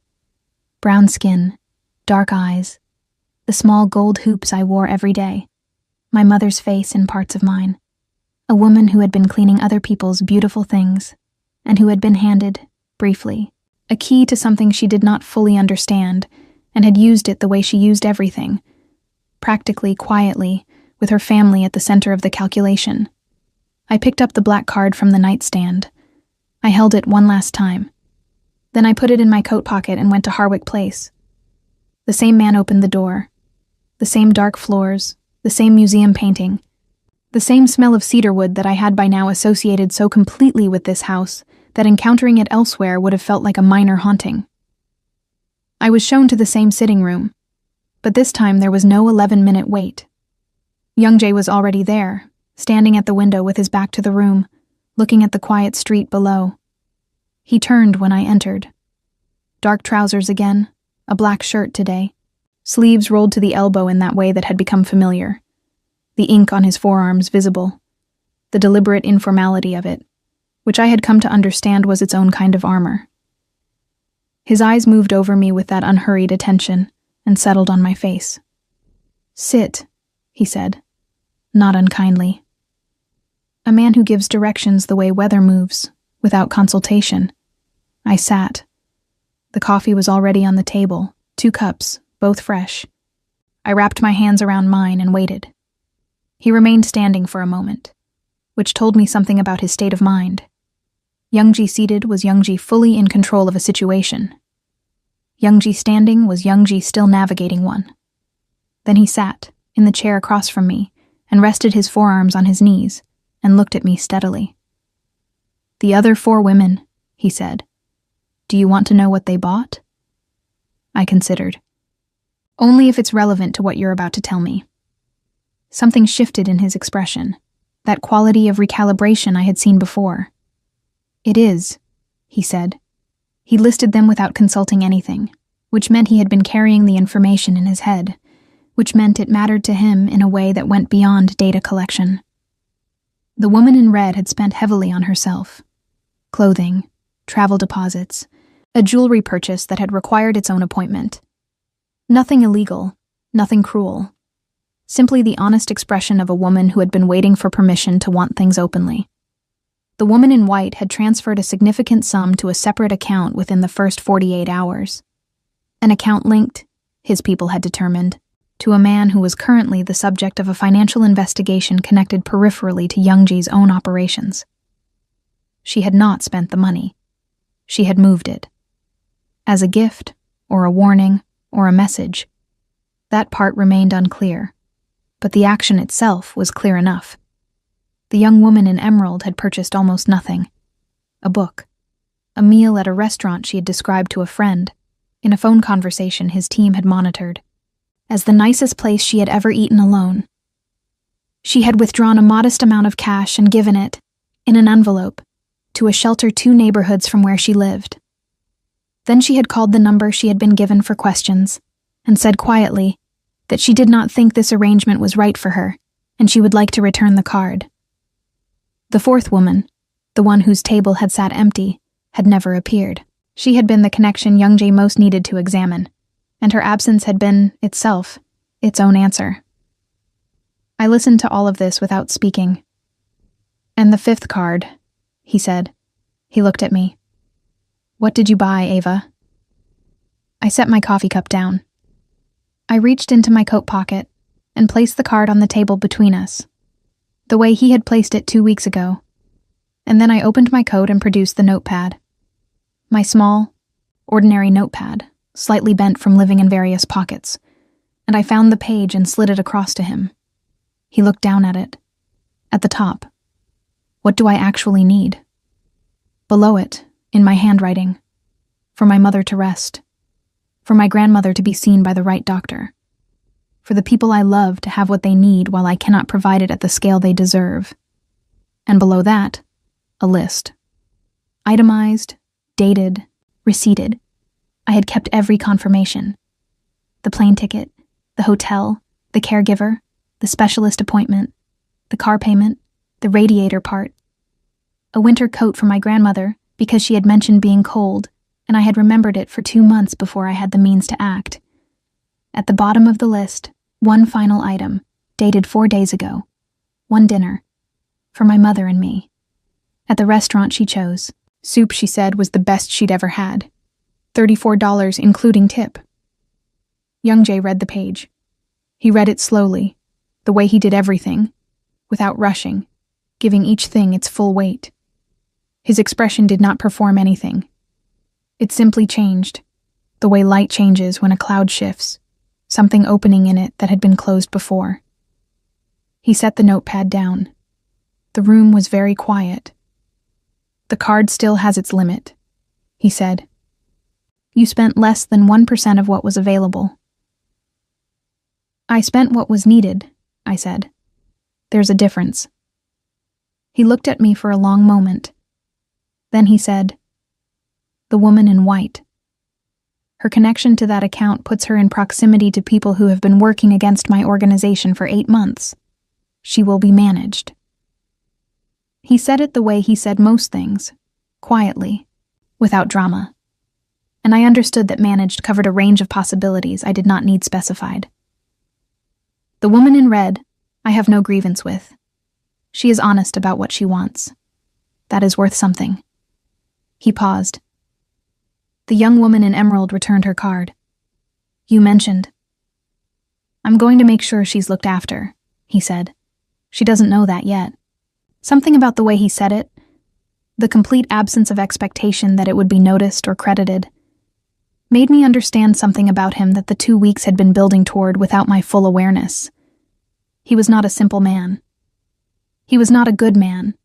Brown skin, dark eyes, the small gold hoops I wore every day, my mother's face in parts of mine, a woman who had been cleaning other people's beautiful things, and who had been handed, briefly, a key to something she did not fully understand, and had used it the way she used everything, practically, quietly, with her family at the center of the calculation. I picked up the black card from the nightstand. I held it one last time. Then I put it in my coat pocket and went to Harwick Place. The same man opened the door. The same dark floors, the same museum painting, the same smell of cedarwood that I had by now associated so completely with this house that encountering it elsewhere would have felt like a minor haunting. I was shown to the same sitting room, but this time there was no 11-minute wait. Youngjay was already there, standing at the window with his back to the room, looking at the quiet street below. He turned when I entered. Dark trousers again, a black shirt today, sleeves rolled to the elbow in that way that had become familiar, the ink on his forearms visible, the deliberate informality of it, which I had come to understand was its own kind of armor. His eyes moved over me with that unhurried attention and settled on my face. "Sit," he said, not unkindly. A man who gives directions the way weather moves, without consultation. I sat. The coffee was already on the table, 2 cups, both fresh. I wrapped my hands around mine and waited. He remained standing for a moment, which told me something about his state of mind. Youngjay seated was Youngjay fully in control of a situation. Youngjay standing was Youngjay still navigating one. Then he sat, in the chair across from me, and rested his forearms on his knees, and looked at me steadily. "The other 4 women," he said. "Do you want to know what they bought?" I considered. "Only if it's relevant to what you're about to tell me." Something shifted in his expression, that quality of recalibration I had seen before. "It is," he said. He listed them without consulting anything, which meant he had been carrying the information in his head, which meant it mattered to him in a way that went beyond data collection. The woman in red had spent heavily on herself. Clothing, travel deposits, a jewelry purchase that had required its own appointment. Nothing illegal, nothing cruel. Simply the honest expression of a woman who had been waiting for permission to want things openly. The woman in white had transferred a significant sum to a separate account within the first 48 hours. An account linked, his people had determined, to a man who was currently the subject of a financial investigation connected peripherally to Youngjay's own operations. She had not spent the money. She had moved it. As a gift, or a warning, or a message. That part remained unclear, but the action itself was clear enough. The young woman in emerald had purchased almost nothing. A book. A meal at a restaurant she had described to a friend, in a phone conversation his team had monitored, as the nicest place she had ever eaten alone. She had withdrawn a modest amount of cash and given it, in an envelope, to a shelter 2 neighborhoods from where she lived. Then she had called the number she had been given for questions, and said quietly, that she did not think this arrangement was right for her, and she would like to return the card. The fourth woman, the one whose table had sat empty, had never appeared. She had been the connection Young Jae most needed to examine, and her absence had been, itself, its own answer. I listened to all of this without speaking. "And the fifth card," he said. He looked at me. "What did you buy, Ava?" I set my coffee cup down. I reached into my coat pocket and placed the card on the table between us, the way he had placed it 2 weeks ago, and then I opened my coat and produced the notepad. My small, ordinary notepad, slightly bent from living in various pockets, and I found the page and slid it across to him. He looked down at it. At the top, "What do I actually need?" Below it, in my handwriting, "For my mother to rest. For my grandmother to be seen by the right doctor. For the people I love to have what they need while I cannot provide it at the scale they deserve." And below that, a list. Itemized, dated, receipted. I had kept every confirmation. The plane ticket, the hotel, the caregiver, the specialist appointment, the car payment, the radiator part. A winter coat for my grandmother because she had mentioned being cold, and I had remembered it for 2 months before I had the means to act. At the bottom of the list, one final item, dated 4 days ago. One dinner. For my mother and me. At the restaurant she chose. Soup, she said, was the best she'd ever had. $34 including tip. Young Jae read the page. He read it slowly, the way he did everything, without rushing, giving each thing its full weight. His expression did not perform anything. It simply changed, the way light changes when a cloud shifts, something opening in it that had been closed before. He set the notepad down. The room was very quiet. "The card still has its limit," he said. "You spent less than 1% of what was available." "I spent what was needed," I said. "There's a difference." He looked at me for a long moment. Then he said, "The woman in white. Her connection to that account puts her in proximity to people who have been working against my organization for 8 months. She will be managed." He said it the way he said most things, quietly, without drama. And I understood that managed covered a range of possibilities I did not need specified. The woman in red, I have no grievance with. She is honest about what she wants. That is worth something. He paused. The young woman in emerald returned her card. "You mentioned." "I'm going to make sure she's looked after," he said. "She doesn't know that yet." Something about the way he said it, the complete absence of expectation that it would be noticed or credited, made me understand something about him that the 2 weeks had been building toward without my full awareness. He was not a simple man. He was not a good man,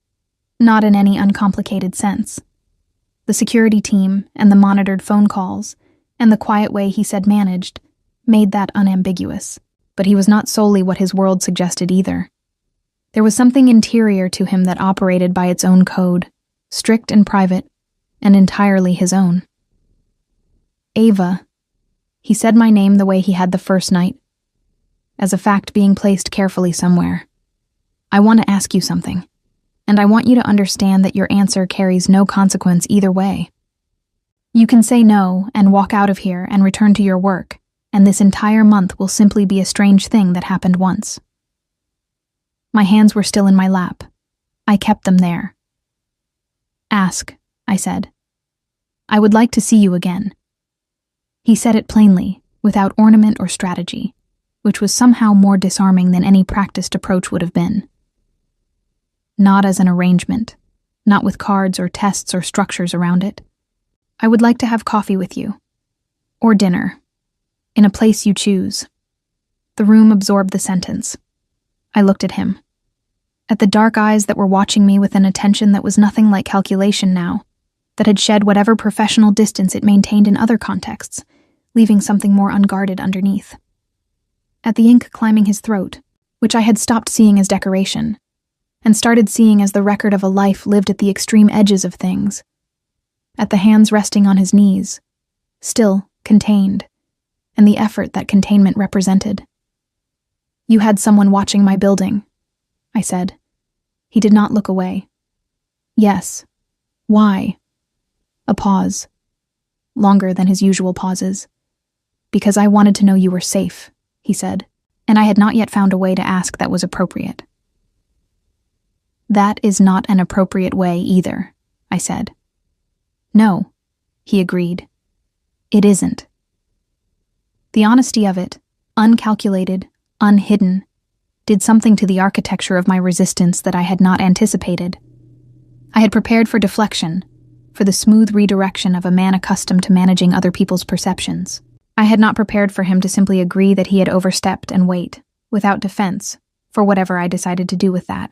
not in any uncomplicated sense. The security team and the monitored phone calls and the quiet way he said managed made that unambiguous, but he was not solely what his world suggested either. There was something interior to him that operated by its own code, strict and private, and entirely his own. "Ava," he said my name the way he had the first night, as a fact being placed carefully somewhere. "I want to ask you something, and I want you to understand that your answer carries no consequence either way. You can say no and walk out of here and return to your work, and this entire month will simply be a strange thing that happened once." My hands were still in my lap. I kept them there. "Ask," I said. "I would like to see you again." He said it plainly, without ornament or strategy, which was somehow more disarming than any practiced approach would have been. Not as an arrangement, not with cards or tests or structures around it. "I would like to have coffee with you. Or dinner. In a place you choose." The room absorbed the sentence. I looked at him. At the dark eyes that were watching me with an attention that was nothing like calculation now, that had shed whatever professional distance it maintained in other contexts, leaving something more unguarded underneath. At the ink climbing his throat, which I had stopped seeing as decoration, and started seeing as the record of a life lived at the extreme edges of things. At the hands resting on his knees, still, contained, and the effort that containment represented. You had someone watching my building, I said. He did not look away. Yes. Why? A pause. Longer than his usual pauses. Because I wanted to know you were safe, he said, and I had not yet found a way to ask that was appropriate. That is not an appropriate way either, I said. No, he agreed. It isn't. The honesty of it, uncalculated, unhidden, did something to the architecture of my resistance that I had not anticipated. I had prepared for deflection, for the smooth redirection of a man accustomed to managing other people's perceptions. I had not prepared for him to simply agree that he had overstepped and wait, without defense, for whatever I decided to do with that.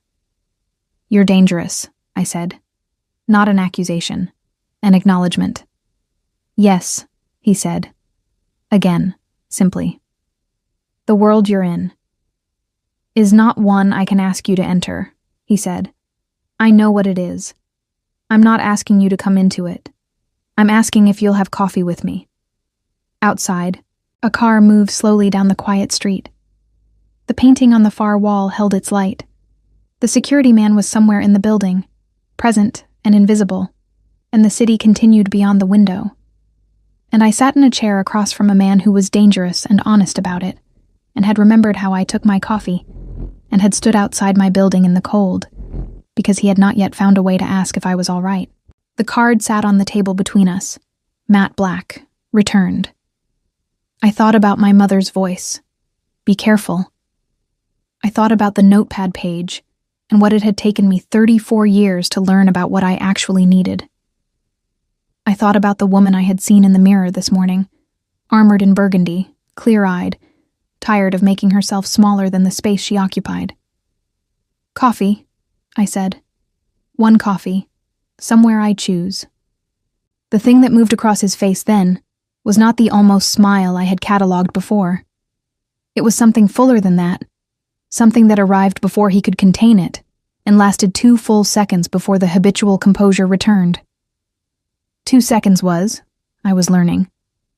You're dangerous, I said. Not an accusation, an acknowledgement. Yes, he said. Again, simply. The world you're in is not one I can ask you to enter, he said. I know what it is. I'm not asking you to come into it. I'm asking if you'll have coffee with me. Outside, a car moved slowly down the quiet street. The painting on the far wall held its light. The security man was somewhere in the building, present and invisible, and the city continued beyond the window. And I sat in a chair across from a man who was dangerous and honest about it, and had remembered how I took my coffee, and had stood outside my building in the cold, because he had not yet found a way to ask if I was all right. The card sat on the table between us, matte black, returned. I thought about my mother's voice. Be careful. I thought about the notepad page, and what it had taken me 34 years to learn about what I actually needed. I thought about the woman I had seen in the mirror this morning, armored in burgundy, clear-eyed, tired of making herself smaller than the space she occupied. Coffee, I said. One coffee, somewhere I choose. The thing that moved across his face then was not the almost smile I had catalogued before. It was something fuller than that, something that arrived before he could contain it, and lasted 2 full seconds before the habitual composure returned. 2 seconds was, I was learning,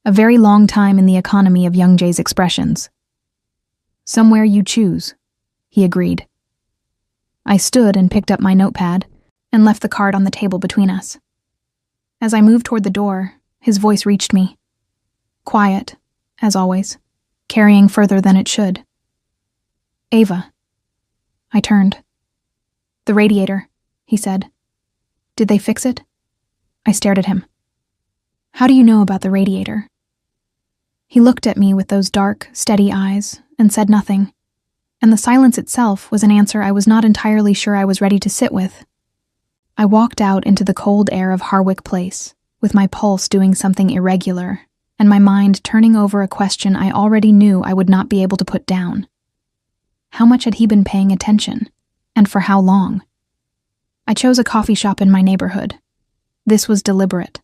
a very long time in the economy of Young Jay's expressions. Somewhere you choose, he agreed. I stood and picked up my notepad and left the card on the table between us. As I moved toward the door, his voice reached me. Quiet, as always, carrying further than it should. Ava. I turned. The radiator, he said. Did they fix it? I stared at him. How do you know about the radiator? He looked at me with those dark, steady eyes and said nothing, and the silence itself was an answer I was not entirely sure I was ready to sit with. I walked out into the cold air of Harwick Place, with my pulse doing something irregular, and my mind turning over a question I already knew I would not be able to put down. How much had he been paying attention, and for how long? I chose a coffee shop in my neighborhood. This was deliberate.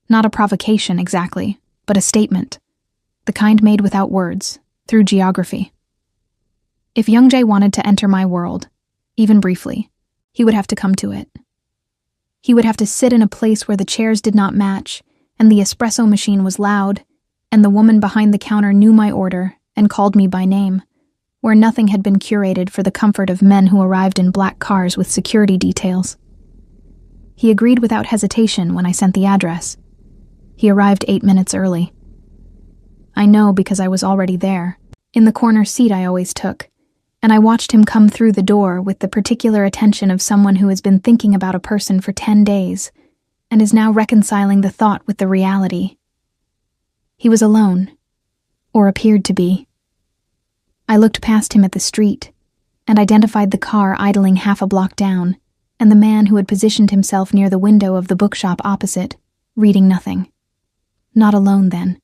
Not a provocation exactly, but a statement. The kind made without words, through geography. If Young Jay wanted to enter my world, even briefly, he would have to come to it. He would have to sit in a place where the chairs did not match, and the espresso machine was loud, and the woman behind the counter knew my order and called me by name, where nothing had been curated for the comfort of men who arrived in black cars with security details. He agreed without hesitation when I sent the address. He arrived 8 minutes early. I know because I was already there, in the corner seat I always took, and I watched him come through the door with the particular attention of someone who has been thinking about a person for 10 days and is now reconciling the thought with the reality. He was alone, or appeared to be. I looked past him at the street and identified the car idling half a block down and the man who had positioned himself near the window of the bookshop opposite, reading nothing. Not alone, then,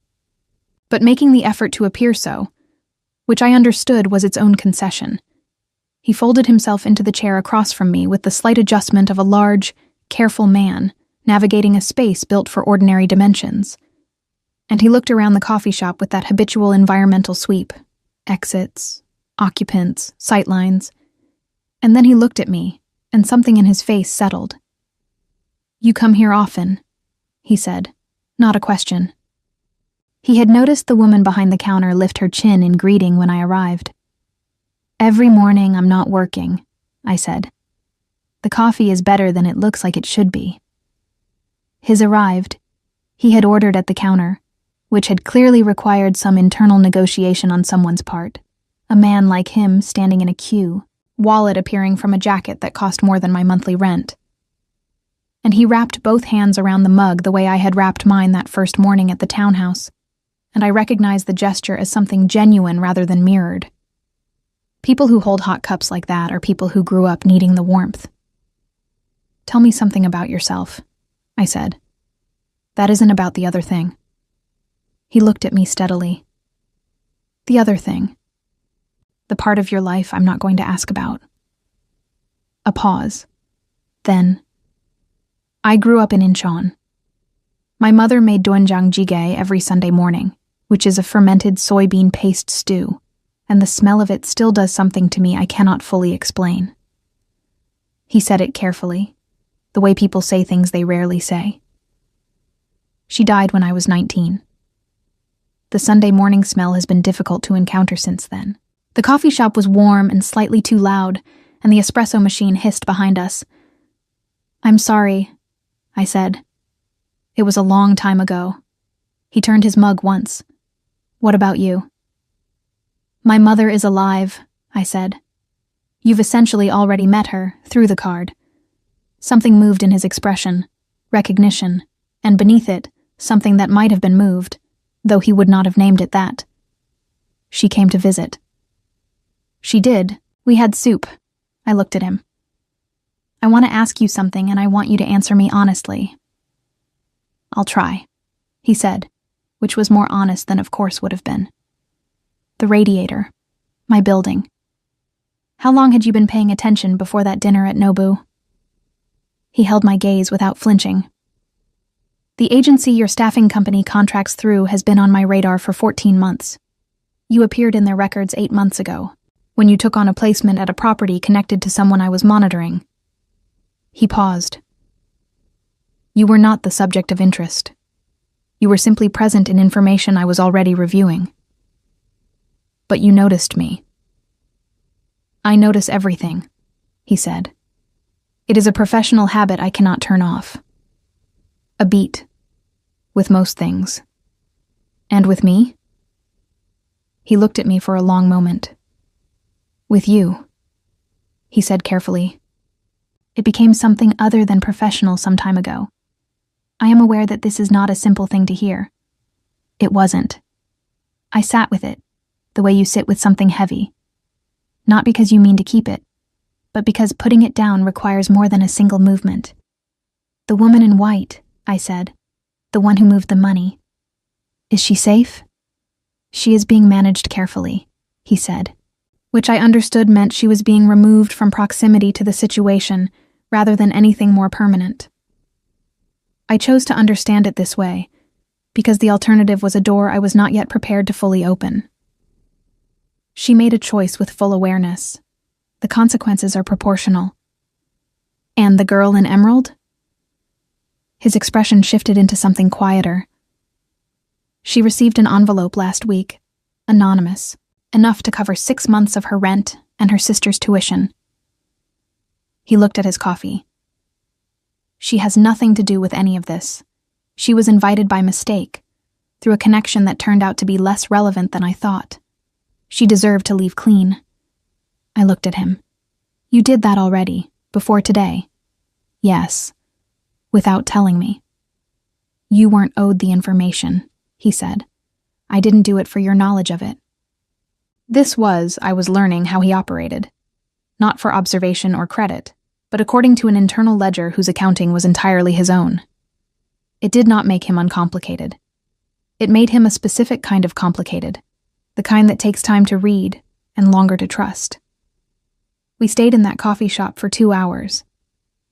but making the effort to appear so, which I understood was its own concession. He folded himself into the chair across from me with the slight adjustment of a large, careful man navigating a space built for ordinary dimensions. And he looked around the coffee shop with that habitual environmental sweep. Exits, occupants, sightlines. And then he looked at me, and something in his face settled. You come here often, he said, not a question. He had noticed the woman behind the counter lift her chin in greeting when I arrived. Every morning I'm not working, I said. The coffee is better than it looks like it should be. His arrived. He had ordered at the counter, which had clearly required some internal negotiation on someone's part. A man like him standing in a queue, wallet appearing from a jacket that cost more than my monthly rent. And he wrapped both hands around the mug the way I had wrapped mine that first morning at the townhouse, and I recognized the gesture as something genuine rather than mirrored. People who hold hot cups like that are people who grew up needing the warmth. Tell me something about yourself, I said. That isn't about the other thing. He looked at me steadily. The other thing. The part of your life I'm not going to ask about. A pause. Then, I grew up in Incheon. My mother made doenjang jjigae every Sunday morning, which is a fermented soybean paste stew, and the smell of it still does something to me I cannot fully explain. He said it carefully, the way people say things they rarely say. She died when I was 19. The Sunday morning smell has been difficult to encounter since then. The coffee shop was warm and slightly too loud, and the espresso machine hissed behind us. I'm sorry, I said. It was a long time ago. He turned his mug once. What about you? My mother is alive, I said. You've essentially already met her, through the card. Something moved in his expression, recognition, and beneath it, something that might have been moved, though he would not have named it that. She came to visit. She did. We had soup. I looked at him. I want to ask you something, and I want you to answer me honestly. I'll try, he said, which was more honest than of course would have been. The radiator. My building. How long had you been paying attention before that dinner at Nobu? He held my gaze without flinching. The agency your staffing company contracts through has been on my radar for 14 months. You appeared in their records 8 months ago, when you took on a placement at a property connected to someone I was monitoring. He paused. You were not the subject of interest. You were simply present in information I was already reviewing. But you noticed me. I notice everything, he said. It is a professional habit I cannot turn off. A beat. With most things. And with me? He looked at me for a long moment. With you, he said carefully. It became something other than professional some time ago. I am aware that this is not a simple thing to hear. It wasn't. I sat with it, the way you sit with something heavy. Not because you mean to keep it, but because putting it down requires more than a single movement. The woman in white, I said, the one who moved the money. Is she safe? She is being managed carefully, he said, which I understood meant she was being removed from proximity to the situation rather than anything more permanent. I chose to understand it this way, because the alternative was a door I was not yet prepared to fully open. She made a choice with full awareness. The consequences are proportional. And the girl in emerald? His expression shifted into something quieter. She received an envelope last week, anonymous, enough to cover 6 months of her rent and her sister's tuition. He looked at his coffee. She has nothing to do with any of this. She was invited by mistake, through a connection that turned out to be less relevant than I thought. She deserved to leave clean. I looked at him. You did that already, before today. Yes, without telling me. You weren't owed the information, he said. I didn't do it for your knowledge of it. This was, I was learning how he operated. Not for observation or credit, but according to an internal ledger whose accounting was entirely his own. It did not make him uncomplicated. It made him a specific kind of complicated, the kind that takes time to read and longer to trust. We stayed in that coffee shop for 2 hours.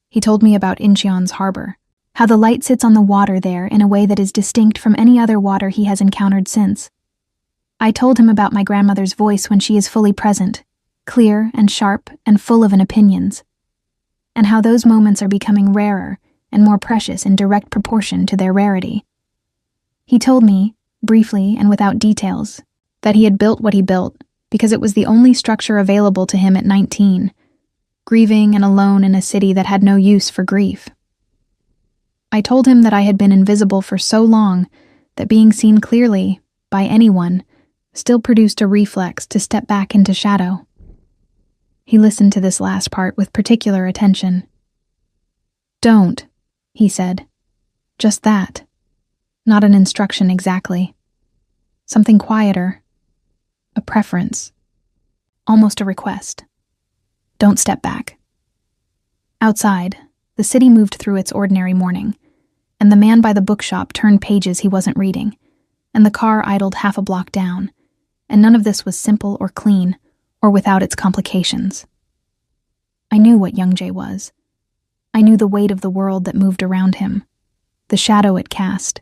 He told me about Incheon's harbor, how the light sits on the water there in a way that is distinct from any other water he has encountered since. I told him about my grandmother's voice when she is fully present, clear and sharp and full of opinions, and how those moments are becoming rarer and more precious in direct proportion to their rarity. He told me, briefly and without details, that he had built what he built because it was the only structure available to him at 19, grieving and alone in a city that had no use for grief. I told him that I had been invisible for so long that being seen clearly, by anyone, still produced a reflex to step back into shadow. He listened to this last part with particular attention. "Don't," he said. "Just that. Not an instruction exactly. Something quieter. A preference. Almost a request. Don't step back." Outside, the city moved through its ordinary morning, and the man by the bookshop turned pages he wasn't reading, and the car idled half a block down, and none of this was simple or clean, or without its complications. I knew what Young Jay was. I knew the weight of the world that moved around him, the shadow it cast,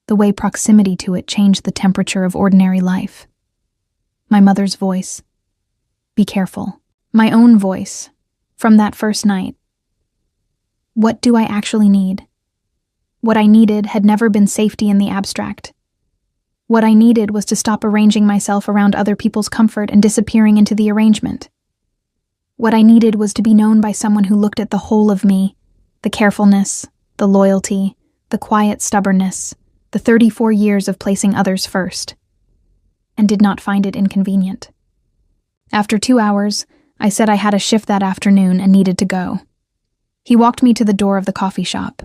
the way proximity to it changed the temperature of ordinary life. My mother's voice. Be careful. My own voice. From that first night. What do I actually need? What I needed had never been safety in the abstract. What I needed was to stop arranging myself around other people's comfort and disappearing into the arrangement. What I needed was to be known by someone who looked at the whole of me, the carefulness, the loyalty, the quiet stubbornness, the 34 years of placing others first, and did not find it inconvenient. After 2 hours, I said I had a shift that afternoon and needed to go. He walked me to the door of the coffee shop.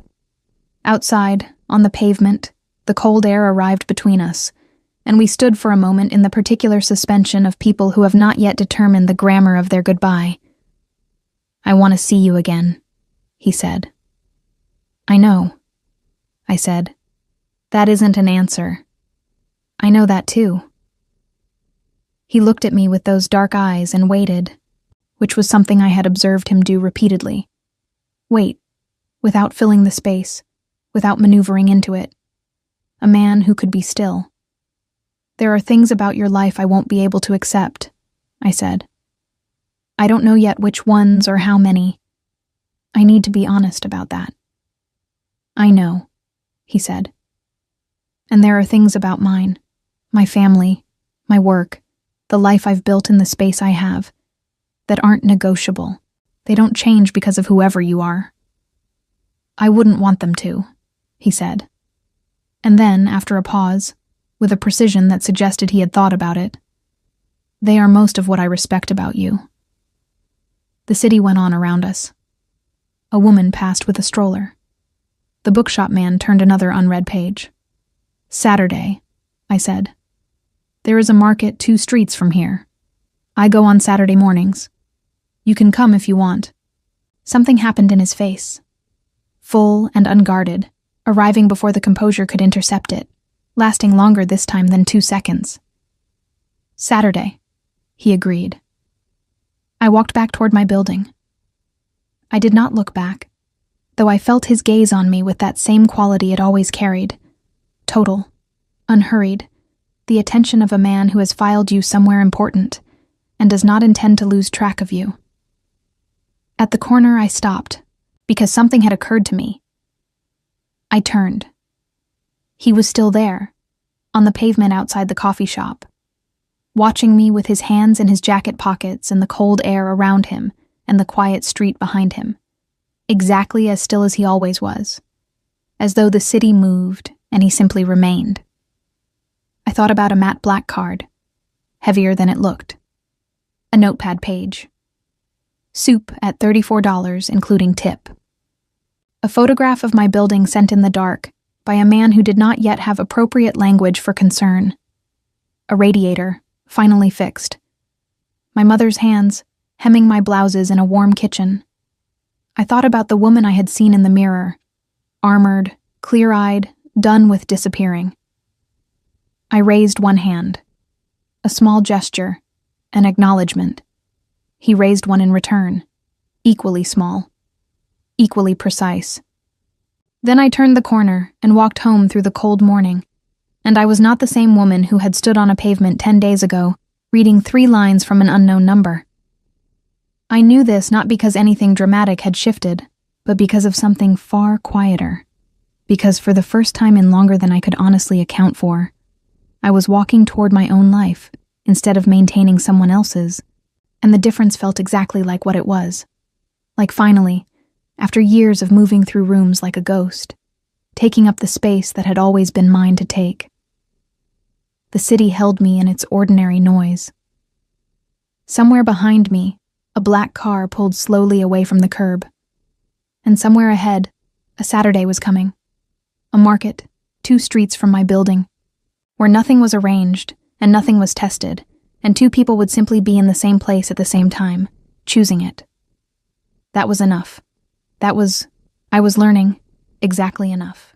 Outside, on the pavement, the cold air arrived between us, and we stood for a moment in the particular suspension of people who have not yet determined the grammar of their goodbye. "I want to see you again," he said. "I know," I said. "That isn't an answer. I know that too." He looked at me with those dark eyes and waited, which was something I had observed him do repeatedly. Wait, without filling the space, without maneuvering into it. A man who could be still. "There are things about your life I won't be able to accept," I said. "I don't know yet which ones or how many. I need to be honest about that." "I know," he said. "And there are things about mine, my family, my work, the life I've built in the space I have, that aren't negotiable. They don't change because of whoever you are." "I wouldn't want them to," he said. And then, after a pause, with a precision that suggested he had thought about it, "They are most of what I respect about you." The city went on around us. A woman passed with a stroller. The bookshop man turned another unread page. "Saturday," I said. "There is a market 2 streets from here. I go on Saturday mornings. You can come if you want." Something happened in his face. Full and unguarded, arriving before the composure could intercept it, lasting longer this time than 2 seconds. "Saturday," he agreed. I walked back toward my building. I did not look back, though I felt his gaze on me with that same quality it always carried. Total, unhurried, the attention of a man who has filed you somewhere important and does not intend to lose track of you. At the corner I stopped, because something had occurred to me. I turned. He was still there, on the pavement outside the coffee shop, watching me with his hands in his jacket pockets and the cold air around him and the quiet street behind him, exactly as still as he always was, as though the city moved and he simply remained. I thought about a matte black card, heavier than it looked. A notepad page. Soup at $34, including tip. A photograph of my building sent in the dark by a man who did not yet have appropriate language for concern. A radiator, finally fixed. My mother's hands, hemming my blouses in a warm kitchen. I thought about the woman I had seen in the mirror, armored, clear-eyed, done with disappearing. I raised one hand. A small gesture, an acknowledgement. He raised one in return, equally small, equally precise. Then I turned the corner and walked home through the cold morning, and I was not the same woman who had stood on a pavement 10 days ago, reading 3 lines from an unknown number. I knew this not because anything dramatic had shifted, but because of something far quieter. Because for the first time in longer than I could honestly account for, I was walking toward my own life, instead of maintaining someone else's, and the difference felt exactly like what it was. Like finally, after years of moving through rooms like a ghost, taking up the space that had always been mine to take. The city held me in its ordinary noise. Somewhere behind me, a black car pulled slowly away from the curb. And somewhere ahead, a Saturday was coming. A market, 2 streets from my building, where nothing was arranged and nothing was tested, and 2 people would simply be in the same place at the same time, choosing it. That was enough. I was learning exactly enough.